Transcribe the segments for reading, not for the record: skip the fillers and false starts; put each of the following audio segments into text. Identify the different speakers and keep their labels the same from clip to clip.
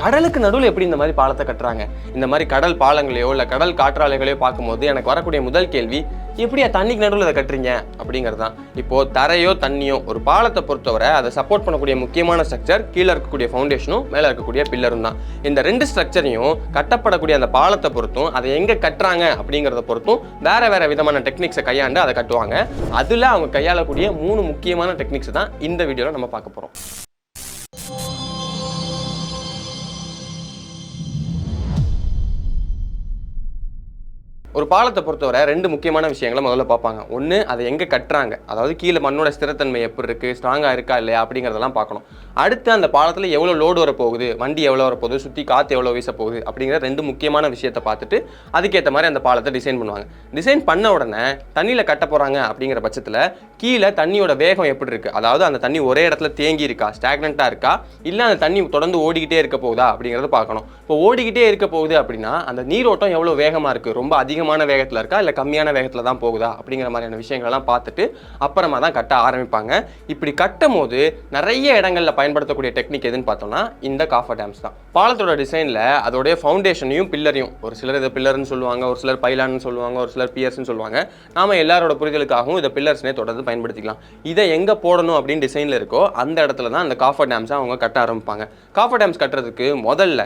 Speaker 1: கடலுக்கு நடுவில் எப்படி இந்த மாதிரி பாலத்தை கட்டுறாங்க? இந்த மாதிரி கடல் பாலங்களையோ இல்லை கடல் காற்றாலைகளையோ பார்க்கும்போது எனக்கு வரக்கூடிய முதல் கேள்வி, எப்படியா தண்ணிக்கு நடுவில் இதை கட்டுறீங்க அப்படிங்கிறது தான். இப்போது தரையோ தண்ணியோ ஒரு பாலத்தை பொறுத்தவரை அதை சப்போர்ட் பண்ணக்கூடிய முக்கியமான ஸ்ட்ரக்சர் கீழே இருக்கக்கூடிய ஃபவுண்டேஷனும் மேலே இருக்கக்கூடிய பில்லரும் தான். இந்த ரெண்டு ஸ்ட்ரக்சரையும் கட்டப்படக்கூடிய அந்த பாலத்தை பொறுத்தும் அதை எங்கே கட்டுறாங்க அப்படிங்கிறத பொறுத்தும் வேறு விதமான டெக்னிக்ஸை கையாண்டு அதை கட்டுவாங்க. அதில் அவங்க கையாளக்கூடிய 3 முக்கியமான டெக்னிக்ஸ் தான் இந்த வீடியோவில் நம்ம பார்க்க போகிறோம். ஒரு பாலத்தை பொறுத்தவரை 2 முக்கியமான விஷயங்களை முதல்ல பார்ப்பாங்க. ஒன்று, அதை எங்கே கட்டுறாங்க, அதாவது கீழே மண்ணோட ஸ்திரத்தன்மை எப்படி இருக்குது, ஸ்ட்ராங்காக இருக்கா இல்லையா அப்படிங்கிறதெல்லாம் பார்க்கணும். அடுத்து அந்த பாலத்தில் எவ்வளோ லோடு வரப்போகுது, வண்டி எவ்வளோ வரப்போகுது, சுற்றி காற்று எவ்வளோ வீச போகுது அப்படிங்கிற 2 முக்கியமான விஷயத்தை பார்த்துட்டு அதுக்கேற்ற மாதிரி அந்த பாலத்தை டிசைன் பண்ணுவாங்க. டிசைன் பண்ண உடனே தண்ணியில் கட்ட போகிறாங்க அப்படிங்கிற பட்சத்தில் கீழே தண்ணியோட வேகம் எப்படி இருக்குது, அதாவது அந்த தண்ணி ஒரே இடத்துல தேங்கி இருக்கா, ஸ்டாக்னண்ட்டாக இருக்கா, இல்லை அந்த தண்ணி தொடர்ந்து ஓடிக்கிட்டே இருக்க போகுதா அப்படிங்கிறத பார்க்கணும். இப்போ ஓடிக்கிட்டே இருக்க போகுது அப்படின்னா அந்த நீரோட்டம் எவ்வளோ வேகமாக இருக்குது, ரொம்ப அதிகமான வேகத்தில் இருக்கா இல்லை கம்மியான வேகத்தில் தான் போகுதா அப்படிங்கிற மாதிரியான விஷயங்கள்லாம் பார்த்துட்டு அப்புறமா தான் கட்ட ஆரம்பிப்பாங்க. இப்படி கட்டும் போது நிறைய இடங்களில் பயன்படுத்தக்கூடிய டெக்னிக் எதுன்னு பார்த்தோம்னா இந்த காஃபர் டேம்ஸ் தான். பாலத்தோட டிசைனில் அதோடைய ஃபவுண்டேஷனையும் பில்லரையும், ஒரு சிலர் இதை பில்லர்னு சொல்லுவாங்க, ஒரு சிலர் பைலான்னு சொல்லுவாங்க, ஒரு சிலர் பியர்ஸ்ன்னு சொல்லுவாங்க. நாம எல்லாரோட புரிதலுக்காகவும் இதை பில்லர்ஸ்னே தொடர்ந்து பயன்படுத்திக்கலாம். இதை எங்கே போடணும் அப்படின்னு டிசைனில் இருக்கோ அந்த இடத்துல தான் அந்த காஃபர் டேம்ஸை அவங்க கட்ட ஆரம்பிப்பாங்க. காஃபர் டேம்ஸ் கட்டுறதுக்கு முதல்ல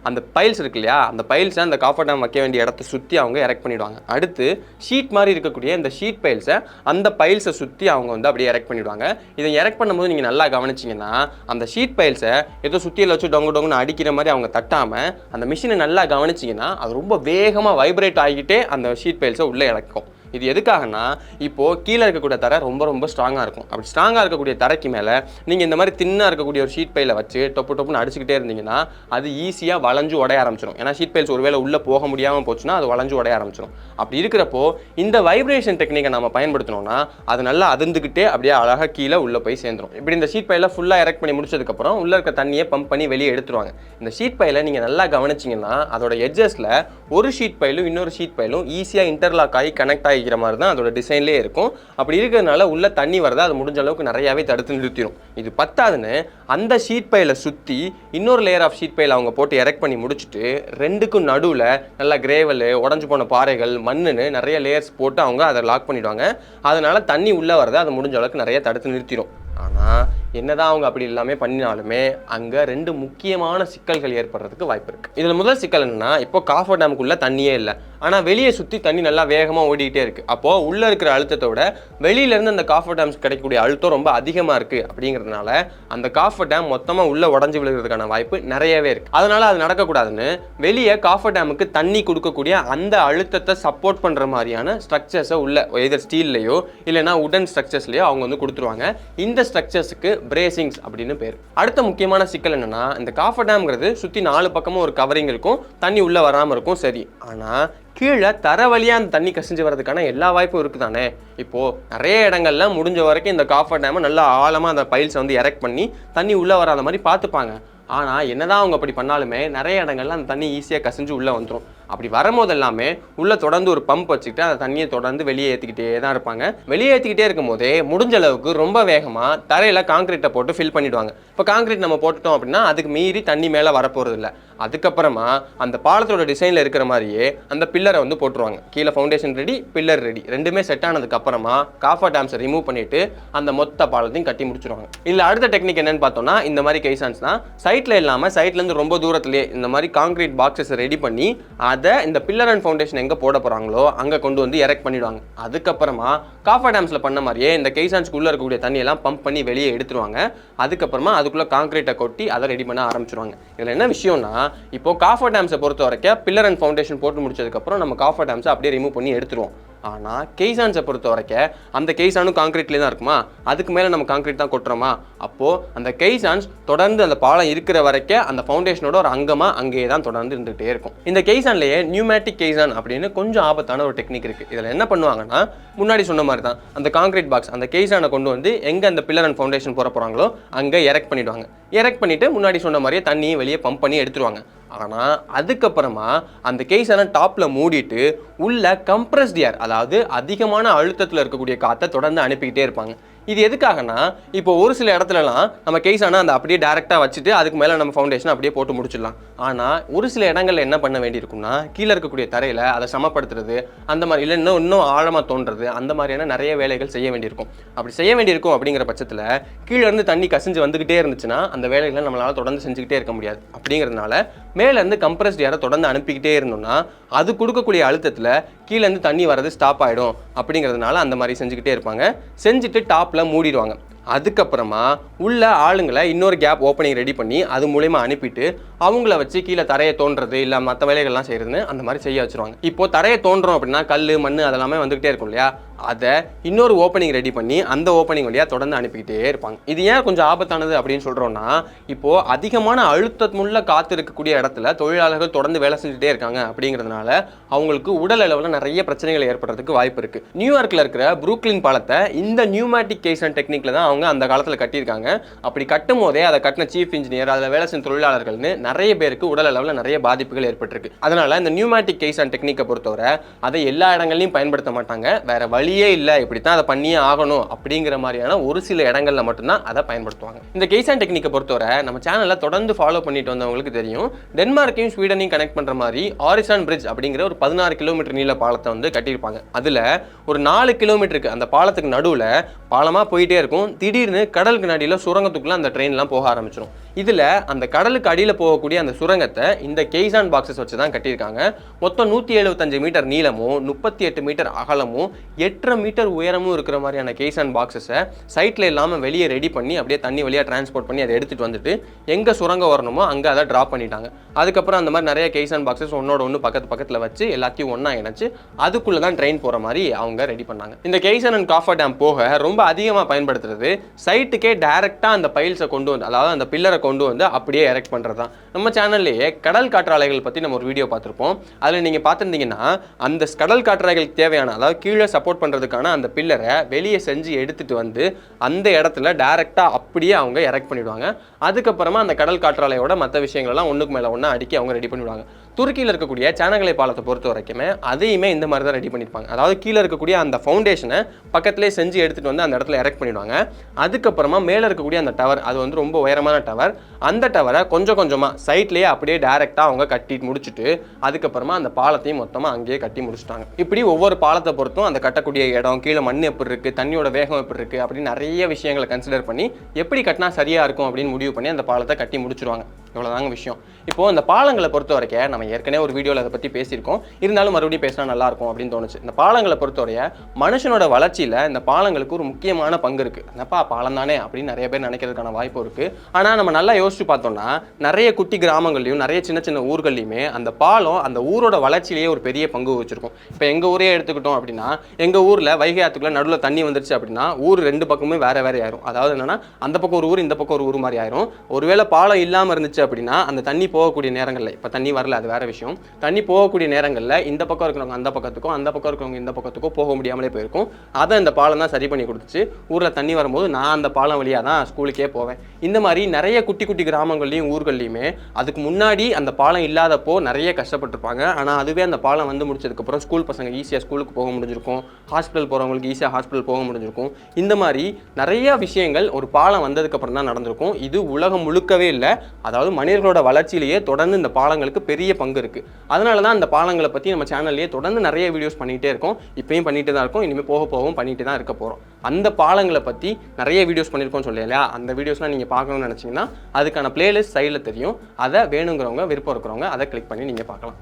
Speaker 1: அந்த பைல்ஸ் இருக்கு இல்லையா, அந்த பைல்ஸை அந்த காஃபர் டேம் வைக்க வேண்டிய இடத்த சுற்றி அவங்க எரெக்ட் பண்ணிடுவாங்க. அடுத்து ஷீட் மாதிரி இருக்கக்கூடிய இந்த ஷீட் பைல்ஸை அந்த பைல்ஸை சுற்றி அவங்க வந்து அப்படியே எரெக்ட் பண்ணிடுவாங்க. இதை எரெக்ட் பண்ணும்போது நீங்கள் நல்லா கவனிச்சிங்கன்னா அந்த ஷீட் பைல்ஸை ஏதோ சுற்றியில் வச்சு டொங்குன்னு அடிக்கிற மாதிரி அவங்க தட்டாமல் அந்த மிஷினை நல்லா கவனிச்சிங்கன்னா அது ரொம்ப வேகமாக வைப்ரேட் ஆகிக்கிட்டே அந்த ஷீட் பைல்ஸை உள்ளே இறக்கும். இது எதுக்காகனா, இப்போது கீழே இருக்கக்கூடிய தரை ரொம்ப ஸ்ட்ராங்காக இருக்கும். அப்படி ஸ்ட்ராங்காக இருக்கக்கூடிய தரைக்கு மேலே நீங்கள் இந்த மாதிரி தின்னாக இருக்கக்கூடிய ஒரு ஷீட் பையில் வச்சு டொப்புன்னு அடிச்சுக்கிட்டே இருந்தீங்கன்னா அது ஈஸியாக வளைஞ்சு உடைய ஆரம்பிச்சிடும். ஏன்னா ஷீட் பைல்ஸ் ஒருவேளை உள்ளே போக முடியாமல் போச்சுன்னா அது வளைஞ்சு உடைய ஆரம்பிச்சிடும். அப்படி இருக்கிறப்போ இந்த வைப்ரேஷன் டெக்னிக்கை நம்ம பயன்படுத்தினோம்னா அது நல்லா அதிர்ந்துக்கிட்டே அப்படியே அழகாக கீழே உள்ளே போய் சேர்ந்துடும். இப்படி இந்த ஷீட் பையில் ஃபுல்லாக எரெக்ட் பண்ணி முடிச்சதுக்கப்புறம் உள்ளே இருக்க தண்ணியை பம்ப் பண்ணி வெளியே எடுத்துருவாங்க. இந்த ஷீட் பையில் நீங்கள் நல்லா கவனிச்சிங்கன்னா அதோட எட்ஜஸில் ஒரு ஷீட் பைலும் இன்னொரு ஷீட் பைலும் ஈஸியாக இன்டர்லாக் ஆகி கனெக்ட் ஆகிக்கிற மாதிரி தான் அதோட டிசைன்லேயே இருக்கும். அப்படி இருக்கிறதுனால உள்ள தண்ணி வரதை அது முடிஞ்ச அளவுக்கு நிறையாவே தடுத்து நிறுத்திடும். இது பத்தாதுன்னு அந்த ஷீட் பையில சுற்றி இன்னொரு லேயர் ஆஃப் ஷீட் பையில் அவங்க போட்டு எரெக்ட் பண்ணி முடிச்சுட்டு 2க்கும் நடுவில் நல்லா கிரேவல், உடஞ்சு போன பாறைகள், மண்ணுன்னு நிறைய லேயர்ஸ் போட்டு அவங்க அதை லாக் பண்ணிடுவாங்க. அதனால தண்ணி உள்ளே வரதை அது முடிஞ்ச அளவுக்கு நிறைய தடுத்து நிறுத்திடும். ஆனால் என்னதான் அவங்க அப்படி எல்லாமே பண்ணினாலுமே அங்கே 2 முக்கியமான சிக்கல்கள் ஏற்படுறதுக்கு வாய்ப்பு இருக்குது. இதில் முதல் சிக்கல் என்னன்னா, இப்போ காஃபர் டேமுக்குள்ளே தண்ணியே இல்லை, ஆனால் வெளியே சுற்றி தண்ணி நல்லா வேகமாக ஓடிக்கிட்டே இருக்குது. அப்போது உள்ளே இருக்கிற அழுத்தத்தை விட வெளியிலேருந்து அந்த காஃபர் டேம்ஸ் கிடைக்கக்கூடிய அழுத்தம் ரொம்ப அதிகமாக இருக்குது. அப்படிங்கிறதுனால அந்த காஃபர் டேம் மொத்தமாக உள்ளே உடஞ்சி விழுகிறதுக்கான வாய்ப்பு நிறையவே இருக்குது. அதனால் அது நடக்கக்கூடாதுன்னு வெளியே காஃபர் டேமுக்கு தண்ணி கொடுக்கக்கூடிய அந்த அழுத்தத்தை சப்போர்ட் பண்ணுற மாதிரியான ஸ்ட்ரக்சர்ஸை உள்ள எதர் ஸ்டீல்லையோ இல்லைனா உடன் ஸ்ட்ரக்சர்ஸ்லையோ அவங்க வந்து கொடுத்துருவாங்க. இந்த ஸ்ட்ரக்சர்ஸுக்கு பிரேசிங்ஸ் அப்படின்னு பேர். அடுத்த முக்கியமான சிக்கல் என்னன்னா, இந்த காஃபர் டேம்ங்கிறது சுற்றி 4 பக்கமும் ஒரு கவரிங் இருக்கும், தண்ணி உள்ளே வராமல் இருக்கும். சரி, ஆனால் கீழே தர வழியாக அந்த தண்ணி கசிஞ்சு வரதுக்கான எல்லா வாய்ப்பும் இருக்குது தானே. இப்போது நிறைய இடங்கள்ல முடிஞ்ச வரைக்கும் இந்த காஃபர் டேமை நல்லா ஆழமாக அந்த பைல்ஸை வந்து எரெக்ட் பண்ணி தண்ணி உள்ளே வராத மாதிரி பார்த்துப்பாங்க. ஆனால் என்னதான் அவங்க அப்படி பண்ணாலுமே நிறைய இடங்கள்ல அந்த தண்ணி ஈஸியாக கசிஞ்சு உள்ளே வந்துடும். அப்படி வரும்போது எல்லாமே உள்ளே தொடர்ந்து ஒரு பம்ப் வச்சுக்கிட்டு அந்த தண்ணியை தொடர்ந்து வெளியே ஏற்றிக்கிட்டே தான் இருப்பாங்க. வெளியே ஏற்றிக்கிட்டே இருக்கும் போதே முடிஞ்ச அளவுக்கு ரொம்ப வேகமாக தரையில் காங்கிரீட்டை போட்டு ஃபில் பண்ணிவிடுவாங்க. இப்போ காங்கிரீட் நம்ம போட்டுட்டோம் அப்படின்னா அதுக்கு மீறி தண்ணி மேலே வரப்போகிறது இல்லை. அதுக்கப்புறமா அந்த பாலத்தோட டிசைனில் இருக்கிற மாதிரியே அந்த பில்லரை வந்து போட்டுருவாங்க. கீழே ஃபவுண்டேஷன் ரெடி, பில்லர் ரெடி, ரெண்டுமே செட் ஆனதுக்கப்புறமா காஃபர் டேம்ஸை ரிமூவ் பண்ணிவிட்டு அந்த மொத்த பாலத்தையும் கட்டி முடிச்சிருவாங்க. இல்லை அடுத்த டெக்னிக் என்னன்னு பார்த்தோம்னா, இந்த மாதிரி கைசான்ஸ் தான் சைட்டில் இல்லாமல் சைட்லேருந்து ரொம்ப தூரத்துலேயே இந்த மாதிரி காங்கிரீட் பாக்ஸஸை ரெடி பண்ணி அதை இந்த பில்லர் அண்ட் ஃபவுண்டேஷன் எங்கே போட போகிறாங்களோ அங்கே கொண்டு வந்து எரெக்ட் பண்ணிடுவாங்க. அதுக்கப்புறமா காஃபர் டேம்ஸில் பண்ண மாதிரியே இந்த கைசான்ஸ்க்குள்ளே இருக்கக்கூடிய தண்ணியெல்லாம் பம்ப் பண்ணி வெளியே எடுத்துருவாங்க. அதுக்கப்புறமா அதுக்குள்ளே காங்கிரீட்டை கொட்டி அதை ரெடி பண்ண ஆரம்பிச்சிருவாங்க. இதில் என்ன விஷயம்னா, இப்போ காஃபர் டேம்ஸை பொறுத்த வரைக்கும் பில்லர் அண்ட் ஃபவுண்டேஷன் போட்டு முடிச்சதுக்கப்புறம் நம்ம காஃபர் டேம்ஸை அப்படியே ரிமூவ் பண்ணி எடுத்துருவோம். ஆனால் கெய்சான்ஸை பொறுத்த வரைக்கும் அந்த கெய்சானும் காங்கிரீட்லேயே தான் இருக்குமா, அதுக்கு மேலே நம்ம காங்கிரீட் தான் கொட்டுறோமா, அப்போது அந்த கெய்சான்ஸ் தொடர்ந்து அந்த பாலம் இருக்கிற வரைக்கும் அந்த ஃபவுண்டேஷனோட ஒரு அங்கமாக அங்கேயே தான் தொடர்ந்து இருந்துகிட்டே இருக்கும். இந்த கெய்சான்லேயே நியூமேட்டிக் கெய்சான் அப்படின்னு கொஞ்சம் ஆபத்தான ஒரு டெக்னிக் இருக்குது. இதில் என்ன பண்ணுவாங்கன்னா, முன்னாடி சொன்ன மாதிரி தான் அந்த காங்கிரீட் பாக்ஸ் அந்த கெய்சானை கொண்டு வந்து எங்கே அந்த பில்லர் அண்ட் ஃபவுண்டேஷன் போகிற போகிறாங்களோ அங்கே எரெக்ட் பண்ணிவிடுவாங்க. எரெக்ட் பண்ணிவிட்டு முன்னாடி சொன்ன மாதிரியே தண்ணியை வெளியே பம்ப் பண்ணி எடுத்துருவாங்க. ஆனால் அதுக்கப்புறமா அந்த கேஸான டாப்பில் மூடிட்டு உள்ள கம்ப்ரஸ்ட் ஏர், அதாவது அதிகமான அழுத்தத்தில் இருக்கக்கூடிய காற்றை தொடர்ந்து அனுப்பிக்கிட்டே இருப்பாங்க. இது எதுக்காகனா இப்போ ஒரு சில இடத்துலலாம் நம்ம கெய்சானா அந்த அப்படியே டேரெக்டாக வச்சுட்டு அதுக்கு மேலே நம்ம ஃபவுண்டேஷன் அப்படியே போட்டு முடிச்சிடலாம். ஆனால் ஒரு சில இடங்களில் என்ன பண்ண வேண்டியிருக்கும்னா கீழே இருக்கக்கூடிய தரையில் அதை சமப்படுத்துறது அந்த மாதிரி இல்லை இன்னும் ஆழமாக தோன்றது அந்த மாதிரியான நிறைய வேலைகள் செய்ய வேண்டியிருக்கும். அப்படி செய்ய வேண்டியிருக்கும் அப்படிங்கிற பட்சத்தில் கீழே இருந்து தண்ணி கசிஞ்சு வந்துக்கிட்டே இருந்துச்சுன்னா அந்த வேலைகளை நம்மளால் தொடர்ந்து செஞ்சுக்கிட்டே இருக்க முடியாது. அப்படிங்கிறதுனால மேலேருந்து கம்ப்ரஸ்ட் ஏரை தொடர்ந்து அனுப்பிக்கிட்டே இருந்தோம்னா அது கொடுக்கக்கூடிய அழுத்தத்தில் கீழேருந்து தண்ணி வரது ஸ்டாப் ஆகிடும். அப்படிங்கிறதுனால அந்த மாதிரி செஞ்சுக்கிட்டே இருப்பாங்க. செஞ்சுட்டு டாப்பில் மூடிடுவாங்க. அதுக்கப்புறமா உள்ள ஆளுங்களை இன்னொரு கேப் ஓப்பனிங் ரெடி பண்ணி அது மூலயமா அனுப்பிட்டு அவங்கள வச்சு கீழே தரையை தோன்றது இல்லை மற்ற வேலைகள்லாம் செய்யறதுன்னு அந்த மாதிரி செய்ய வச்சுருவாங்க. இப்போ தரையை தோன்றோம் அப்படின்னா கல் மண் அதெல்லாமே வந்துகிட்டே இருக்கும் இல்லையா, அதை இன்னொரு ஓப்பனிங் ரெடி பண்ணி அந்த ஓப்பனிங் வழியாக தொடர்ந்து அனுப்பிக்கிட்டே இருப்பாங்க. இது ஏன் கொஞ்சம் ஆபத்தானது அப்படின்னு சொல்கிறோன்னா, இப்போது அதிகமான அழுத்தமுள்ள காற்று இருக்கக்கூடிய இடத்துல தொழிலாளர்கள் தொடர்ந்து வேலை செஞ்சுட்டே இருக்காங்க. அப்படிங்கிறதுனால அவங்களுக்கு உடல் அளவில் நிறைய பிரச்சனைகள் ஏற்படுறதுக்கு வாய்ப்பு இருக்குது. நியூயார்க்கில் இருக்கிற புரூக்லின் பாலத்தை இந்த நியூமேட்டிக் கெய்சன் டெக்னிக்கில் தான் அவங்க அந்த காலத்தில் கட்டியிருக்காங்க. அப்படி கட்டும் போதே அதை கட்டின சீஃப் இன்ஜினியர் அதில் வேலை செய்யும் தொழிலாளர்கள்னு நிறைய பேருக்கு உடல் அளவில் நிறைய பாதிப்புகள் ஏற்பட்டிருக்கு. அதனால இந்த நியூமேட்டிக் கெய்சன் டெக்னிக்கை பொறுத்தவரை அதை எல்லா இடங்கள்லையும் பயன்படுத்த மாட்டாங்க. வேற வழியே இல்லை, இப்படித்தான் அதை பண்ணியே ஆகணும் அப்படிங்கிற மாதிரியான ஒரு சில இடங்கள்ல மட்டும்தான் அதை பயன்படுத்துவாங்க. இந்த கெய்சன் டெக்னிக்கை பொறுத்தவரை நம்ம சேனல்ல தொடர்ந்து ஃபாலோ பண்ணிட்டு வந்தவங்களுக்கு தெரியும். டென்மார்க்கையும் ஸ்வீடனையும் கனெக்ட் பண்ற மாதிரி ஆரிசான் பிரிட்ஜ் அப்படிங்கிற ஒரு 16 கிலோமீட்டர் நீள பாலத்தை வந்து கட்டியிருப்பாங்க. அதுல ஒரு 4 கிலோமீட்டருக்கு அந்த பாலத்துக்கு நடுவில் பாலமா போயிட்டே இருக்கும். திடீர்னு கடலுக்கு நடியில் சுரங்கத்துக்குள்ள அந்த ட்ரெயின்லாம் போக ஆரம்பிச்சிடும். இதுல அந்த கடலுக்கு அடியில் போகக்கூடிய அந்த சுரங்கத்தை இந்த கெய்சான் பாக்ஸஸ் வச்சு தான் கட்டியிருக்காங்க. மொத்தம் 175 மீட்டர் நீளமும் 38 மீட்டர் அகலமும் 8.5 மீட்டர் உயரமும் இருக்கிற மாதிரியான கெய்சான் பாக்ஸஸை சைட்ல இல்லாமல் வெளியே ரெடி பண்ணி அப்படியே தண்ணி வழியாக டிரான்ஸ்போர்ட் பண்ணி அதை எடுத்துட்டு வந்துட்டு எங்கே சுரங்கம் வரணுமோ அங்கே அதை ட்ராப் பண்ணிட்டாங்க. அதுக்கப்புறம் அந்த மாதிரி நிறைய கெய்சான் பாக்ஸஸ் ஒன்னோட ஒன்று பக்கத்தில் வச்சு எல்லாத்தையும் ஒன்றா இணைச்சு அதுக்குள்ளே தான் ட்ரெயின் போகிற மாதிரி அவங்க ரெடி பண்ணாங்க. இந்த கெய்சன் அண்ட் காஃபர் டேம் போக ரொம்ப அதிகமாக பயன்படுத்துறது சைட்டுக்கே டைரெக்டாக அந்த பைல்ஸை கொண்டு வந்து, அதாவது அந்த பில்லரை கொண்டு வந்து அப்படியே எரெக்ட் பண்ணுறது தான். நம்ம சேனல்லையே கடல் காற்றாலைகள் பற்றி நம்ம ஒரு வீடியோ பார்த்துருப்போம். அதில் நீங்கள் பார்த்துருந்தீங்கன்னா அந்த கடல் காற்றாலைகளுக்கு தேவையான, அதாவது கீழே சப்போர்ட் பண்ணுறதுக்கான அந்த பில்லரை வெளியே செஞ்சு எடுத்துகிட்டு வந்து அந்த இடத்துல டைரெக்டாக அப்படியே அவங்க எரெக்ட் பண்ணிவிடுவாங்க. அதுக்கப்புறமா அந்த கடல் காற்றாலையோட மற்ற விஷயங்கள்லாம் ஒன்றுக்கு மேலே ஒன்றா அடுக்கி அவங்க ரெடி பண்ணிவிடுவாங்க. துருக்கியில் இருக்கக்கூடிய சேனகலை பாலத்தை பொறுத்த வரைக்குமே அதையுமே இந்த மாதிரி தான் ரெடி பண்ணியிருப்பாங்க. அதாவது கீழே இருக்கக்கூடிய அந்த ஃபவுண்டேஷனை பக்கத்திலே செஞ்சு எடுத்துகிட்டு வந்து அந்த இடத்துல எரெக்ட் பண்ணிவிடுவாங்க. அதுக்கப்புறமா மேலே இருக்கக்கூடிய அந்த டவர், அது வந்து ரொம்ப உயரமான டவர், அந்த டவரை கொஞ்சம் கொஞ்சமாக சைட்லேயே அப்படியே டைரெக்டாக அவங்க கட்டி முடிச்சுட்டு அதுக்கப்புறமா அந்த பாலத்தையும் மொத்தமாக அங்கேயே கட்டி முடிச்சுட்டாங்க. இப்படி ஒவ்வொரு பாலத்தை பொறுத்தும் அந்த கட்டக்கூடிய இடம், கீழே மண் எப்படி இருக்குது, தண்ணியோட வேகம் எப்படி இருக்குது அப்படின்னு நிறைய விஷயங்களை கன்சிடர் பண்ணி எப்படி கட்டினா சரியாக இருக்கும் அப்படின்னு முடிவு பண்ணி அந்த பாலத்தை கட்டி முடிச்சிருவாங்க. இவ்வளோதாங்க விஷயம். இப்போது இந்த பாலங்களை பொறுத்த வரைக்கும் நம்ம ஏற்கனவே ஒரு வீடியோவில் அதை பற்றி பேசியிருக்கோம். இருந்தாலும் மறுபடியும் பேசினா நல்லாயிருக்கும் அப்படின்னு தோணுச்சு. இந்த பாலங்களை பொறுத்தவரைய மனுஷனோட வளர்ச்சியில் இந்த பாலங்களுக்கு ஒரு முக்கியமான பங்கு இருக்குது. என்னப்பா பாலம் தானே அப்படின்னு நிறைய பேர் நினைக்கிறதுக்கான வாய்ப்பு இருக்குது. ஆனால் நம்ம நல்லா யோசிச்சு பார்த்தோம்னா நிறைய குட்டி கிராமங்கள்லையும் நிறைய சின்ன சின்ன ஊர்கள்லையுமே அந்த பாலம் அந்த ஊரோட வளர்ச்சியிலேயே ஒரு பெரிய பங்கு வச்சிருக்கும். இப்போ எங்கள் ஊரே எடுத்துக்கிட்டோம் அப்படின்னா எங்கள் ஊரில் வைகை ஆற்றுக்குள்ள நடுவில் தண்ணி வந்துருச்சு அப்படின்னா ஊர் ரெண்டு பக்கமுமே வேற வேற ஆயிரும். அதாவது என்னன்னா அந்த பக்கம் ஒரு ஊர் இந்த பக்கம் ஒரு ஊர் மாதிரி ஆயிரும். ஒருவேளை பாலம் இல்லாமல் இருந்துச்சு அப்படின்னா அந்த தண்ணி போகக்கூடிய நேரங்களில், இப்போ தண்ணி வரல அது வேற விஷயம், தண்ணி போகக்கூடிய நேரங்களில் இந்த பக்கம் இருக்கிறவங்க அந்த பக்கத்துக்கும் அந்த பக்கம் இருக்கிறவங்க இந்த பக்கத்துக்கும் போக முடியாமலே போயிருக்கும். அதை இந்த பாலம் தான் சரி பண்ணி கொடுத்துச்சு. ஊரில் தண்ணி வரும்போது நான் அந்த பாலம் வழியாக தான் ஸ்கூலுக்கே போவேன். இந்த மாதிரி நிறைய குட்டி குட்டி கிராமங்கள்லையும் ஊர்கள்லையுமே அதுக்கு முன்னாடி அந்த பாலம் இல்லாதப்போ நிறைய கஷ்டப்பட்டுருப்பாங்க. ஆனால் அதுவே அந்த பாலம் வந்து முடிச்சதுக்கப்புறம் ஸ்கூல் பசங்க ஈஸியாக ஸ்கூலுக்கு போக முடிஞ்சிருக்கும், ஹாஸ்பிட்டல் போகிறவங்களுக்கு ஈஸியாக ஹாஸ்பிட்டல் போக முடிஞ்சிருக்கும். இந்த மாதிரி நிறைய விஷயங்கள் ஒரு பாலம் வந்ததுக்கப்புறம் தான் நடந்திருக்கும். இது உலகம் முழுக்கவே இல்லை, அதாவது மனிதர்களோட வளர்ச்சியிலேயே தொடர்ந்து இந்த பாலங்களுக்கு பெரிய பங்கு இருக்குது. அதனால தான் இந்த பாலங்களை பற்றி நம்ம சேனல்லேயே தொடர்ந்து நிறைய வீடியோஸ் பண்ணிகிட்டே இருக்கோம். இப்பயும் பண்ணிட்டு தான் இருக்கோம், இனிமேல் போக போகவும் பண்ணிட்டு தான் இருக்க போகிறோம். அந்த பாலங்களை பற்றி நிறைய வீடியோஸ் பண்ணியிருக்கோம்னு சொல்லலையா, அந்த வீடியோஸ்லாம் நீங்கள் பார்க்கணும்னு நினச்சிங்கன்னா அதுக்கான பிளேலிஸ்ட் சைடில் தெரியும். அதை வேணுங்கிறவங்க, விருப்பம் இருக்கிறவங்க அதை கிளிக் பண்ணி நீங்கள் பார்க்கலாம்.